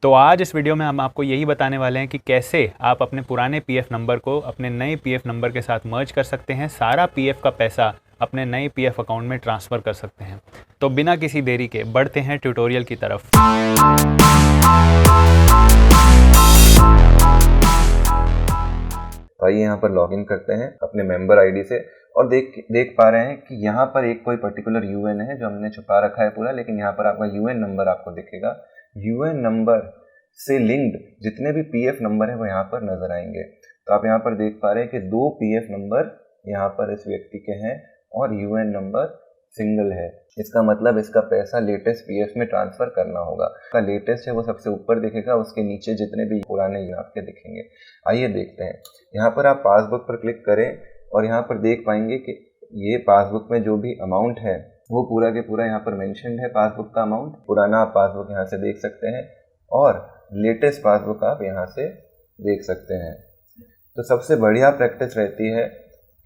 तो आज इस वीडियो में हम आपको यही बताने वाले हैं कि कैसे आप अपने पुराने पीएफ नंबर को अपने नए पीएफ नंबर के साथ मर्ज कर सकते हैं, सारा पीएफ का पैसा अपने नए पीएफ अकाउंट में ट्रांसफ़र कर सकते हैं। तो बिना किसी देरी के बढ़ते हैं ट्यूटोरियल की तरफ। आइए यहाँ पर लॉगिन करते हैं अपने मेंबर आईडी से और देख पा रहे हैं कि यहाँ पर एक कोई पर्टिकुलर यूएन है जो हमने छुपा रखा है पूरा, लेकिन यहाँ पर आपका यूएन नंबर आपको दिखेगा। यूएन नंबर से लिंक्ड जितने भी पीएफ नंबर है वो यहाँ पर नजर आएंगे। तो आप यहाँ पर देख पा रहे हैं कि 2 पीएफ नंबर यहाँ पर इस व्यक्ति के हैं और यूएन नंबर सिंगल है। इसका मतलब इसका पैसा लेटेस्ट पीएफ में ट्रांसफर करना होगा। का लेटेस्ट है वो सबसे ऊपर दिखेगा, उसके नीचे जितने भी पुराने आपके दिखेंगे। आइए देखते हैं। यहाँ पर आप पासबुक पर क्लिक करें और यहाँ पर देख पाएंगे कि ये पासबुक में जो भी अमाउंट है वो पूरा के पूरा यहाँ पर मेंशन्ड है। पासबुक का अमाउंट पुराना आप पासबुक यहाँ से देख सकते हैं और लेटेस्ट पासबुक आप यहाँ से देख सकते हैं। तो सबसे बढ़िया प्रैक्टिस रहती है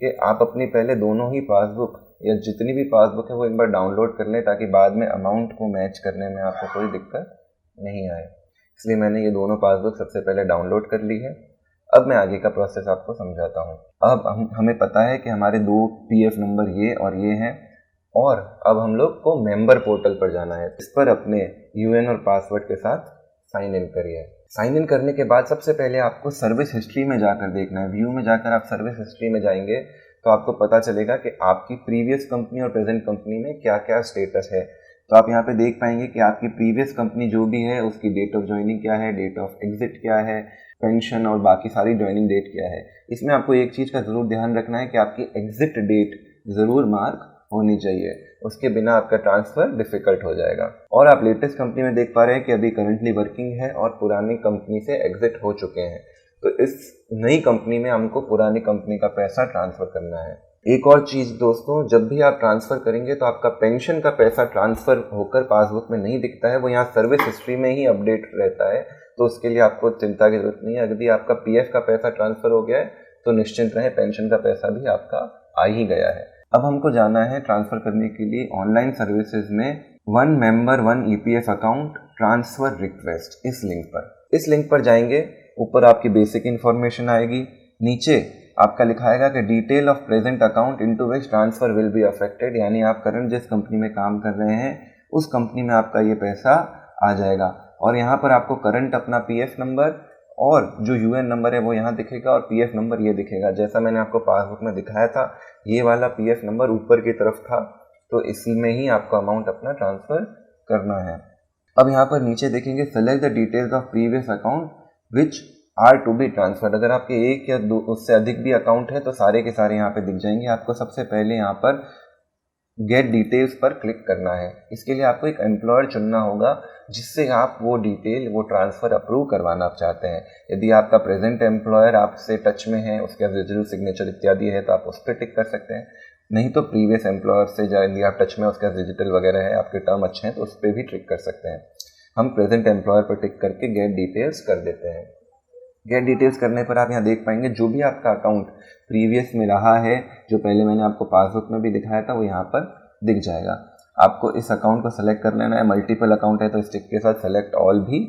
कि आप अपनी पहले दोनों ही पासबुक या जितनी भी पासबुक है वो एक बार डाउनलोड कर लें, ताकि बाद में अमाउंट को मैच करने में आपको कोई दिक्कत नहीं आए। इसलिए मैंने ये दोनों पासबुक सबसे पहले डाउनलोड कर ली है। अब मैं आगे का प्रोसेस आपको समझाता हूँ। अब हमें पता है कि हमारे 2 पीएफ नंबर ये और ये हैं, और अब हम लोग को मेंबर पोर्टल पर जाना है। इस पर अपने यूएन और पासवर्ड के साथ साइन इन करिए। साइन इन करने के बाद सबसे पहले आपको सर्विस हिस्ट्री में जाकर देखना है। व्यू में जाकर आप सर्विस हिस्ट्री में जाएंगे तो आपको पता चलेगा कि आपकी प्रीवियस कंपनी और प्रेजेंट कंपनी में क्या क्या स्टेटस है। तो आप यहाँ पे देख पाएंगे कि आपकी प्रीवियस कंपनी जो भी है उसकी डेट ऑफ ज्वाइनिंग क्या है, डेट ऑफ एग्जिट क्या है, पेंशन और बाकी सारी ज्वाइनिंग डेट क्या है। इसमें आपको एक चीज़ का ज़रूर ध्यान रखना है कि आपकी एग्जिट डेट ज़रूर मार्क होनी चाहिए, उसके बिना आपका ट्रांसफ़र डिफ़िकल्ट हो जाएगा। और आप लेटेस्ट कंपनी में देख पा रहे हैं कि अभी करंटली वर्किंग है और पुरानी कंपनी से एग्जिट हो चुके हैं। तो इस नई कंपनी में हमको पुरानी कंपनी का पैसा ट्रांसफ़र करना है। एक और चीज़ दोस्तों, जब भी आप ट्रांसफ़र करेंगे तो आपका पेंशन का पैसा ट्रांसफ़र होकर पासबुक में नहीं दिखता है, वो यहाँ सर्विस हिस्ट्री में ही अपडेट रहता है। तो उसके लिए आपको चिंता की जरूरत नहीं है। यदि आपका पीएफ का पैसा ट्रांसफ़र हो गया है तो निश्चिंत रहें, पेंशन का पैसा भी आपका आ ही गया है। अब हमको जाना है ट्रांसफ़र करने के लिए ऑनलाइन सर्विसेज में 1 member 1 EPF account transfer request. इस लिंक पर जाएंगे। ऊपर आपकी बेसिक इन्फॉर्मेशन आएगी, नीचे आपका लिखाएगा कि detail of present account into which transfer will be affected, यानी आप करंट जिस कंपनी में काम कर रहे हैं उस कंपनी में आपका ये पैसा आ जाएगा। और यहाँ पर आपको करंट अपना पीएफ नंबर और जो यूएन नंबर है वो यहाँ दिखेगा और पीएफ नंबर ये दिखेगा। जैसा मैंने आपको पासबुक में दिखाया था, ये वाला पीएफ नंबर ऊपर की तरफ था, तो इसी में ही आपको अमाउंट अपना ट्रांसफ़र करना है। अब यहाँ पर नीचे देखेंगे select the details of previous account which are to be transferred. अगर आपके एक या दो उससे अधिक भी अकाउंट है तो सारे के सारे यहाँ पे दिख जाएंगे। आपको सबसे पहले यहाँ पर गेट डिटेल्स पर क्लिक करना है। इसके लिए आपको एक एम्प्लॉयर चुनना होगा जिससे आप वो डिटेल वो ट्रांसफ़र अप्रूव करवाना चाहते हैं। यदि आपका प्रेजेंट एम्प्लॉयर आपसे टच में है, उसके डिजिटल सिग्नेचर इत्यादि है, तो आप उस पर टिक कर सकते हैं। नहीं तो प्रीवियस एम्प्लॉयर से यदि आप टच में, उसका डिजिटल वगैरह है, आपके टर्म अच्छे हैं, तो उस पर भी टिक कर सकते हैं। हम प्रेजेंट एम्प्लॉयर पर टिक करके गेट डिटेल्स कर देते हैं। गेट डिटेल्स करने पर आप यहाँ देख पाएंगे जो भी आपका अकाउंट प्रीवियस में रहा है, जो पहले मैंने आपको पासबुक में भी दिखाया था, वो यहाँ पर दिख जाएगा। आपको इस अकाउंट को सेलेक्ट कर लेना है। मल्टीपल अकाउंट है तो इस टिक के साथ सेलेक्ट ऑल भी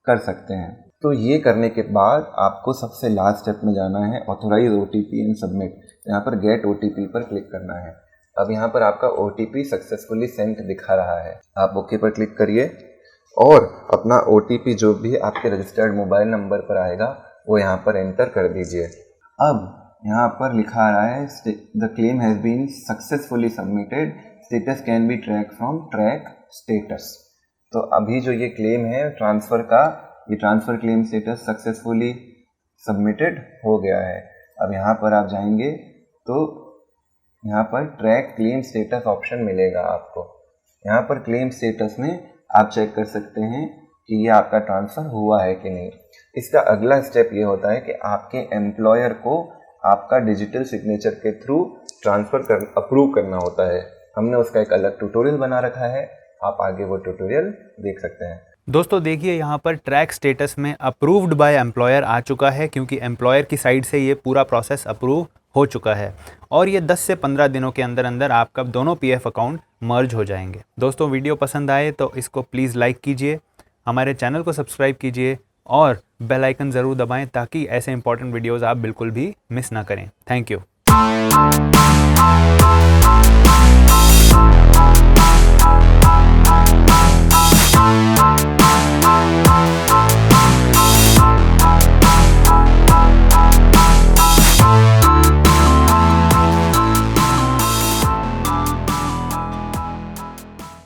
कर सकते हैं। तो ये करने के बाद आपको सबसे लास्ट स्टेप में जाना है, ऑथोराइज ओटीपी एंड सबमिट। यहाँ पर गेट ओटीपी पर क्लिक करना है। अब यहाँ पर आपका ओटीपी सक्सेसफुली सेंट दिखा रहा है, आप ओके पर क्लिक करिए और अपना ओटीपी जो भी आपके रजिस्टर्ड मोबाइल नंबर पर आएगा वो यहाँ पर एंटर कर दीजिए। अब यहाँ पर लिखा आ रहा है the claim has been successfully submitted, status can be track from track status. तो अभी जो ये क्लेम है ट्रांसफ़र का, ये transfer claim status successfully submitted हो गया है। अब यहाँ पर आप जाएंगे तो यहाँ पर ट्रैक क्लेम स्टेटस ऑप्शन मिलेगा आपको। यहाँ पर क्लेम स्टेटस में आप चेक कर सकते हैं कि ये आपका ट्रांसफ़र हुआ है कि नहीं। इसका अगला स्टेप ये होता है कि आपके एम्प्लॉयर को आपका डिजिटल सिग्नेचर के थ्रू ट्रांसफ़र अप्रूव करना होता है। हमने उसका एक अलग ट्यूटोरियल बना रखा है, आप आगे वो ट्यूटोरियल देख सकते हैं। दोस्तों देखिए यहाँ पर ट्रैक स्टेटस में अप्रूव्ड बाय एम्प्लॉयर आ चुका है, क्योंकि एम्प्लॉयर की साइड से ये पूरा प्रोसेस अप्रूव हो चुका है और ये 10 से 15 दिनों के अंदर अंदर आपका दोनों पीएफ अकाउंट मर्ज हो जाएंगे। दोस्तों वीडियो पसंद आए तो इसको प्लीज़ लाइक कीजिए, हमारे चैनल को सब्सक्राइब कीजिए और बेल आइकन ज़रूर दबाएं ताकि ऐसे इंपॉर्टेंट वीडियोज़ आप बिल्कुल भी मिस ना करें। Thank you.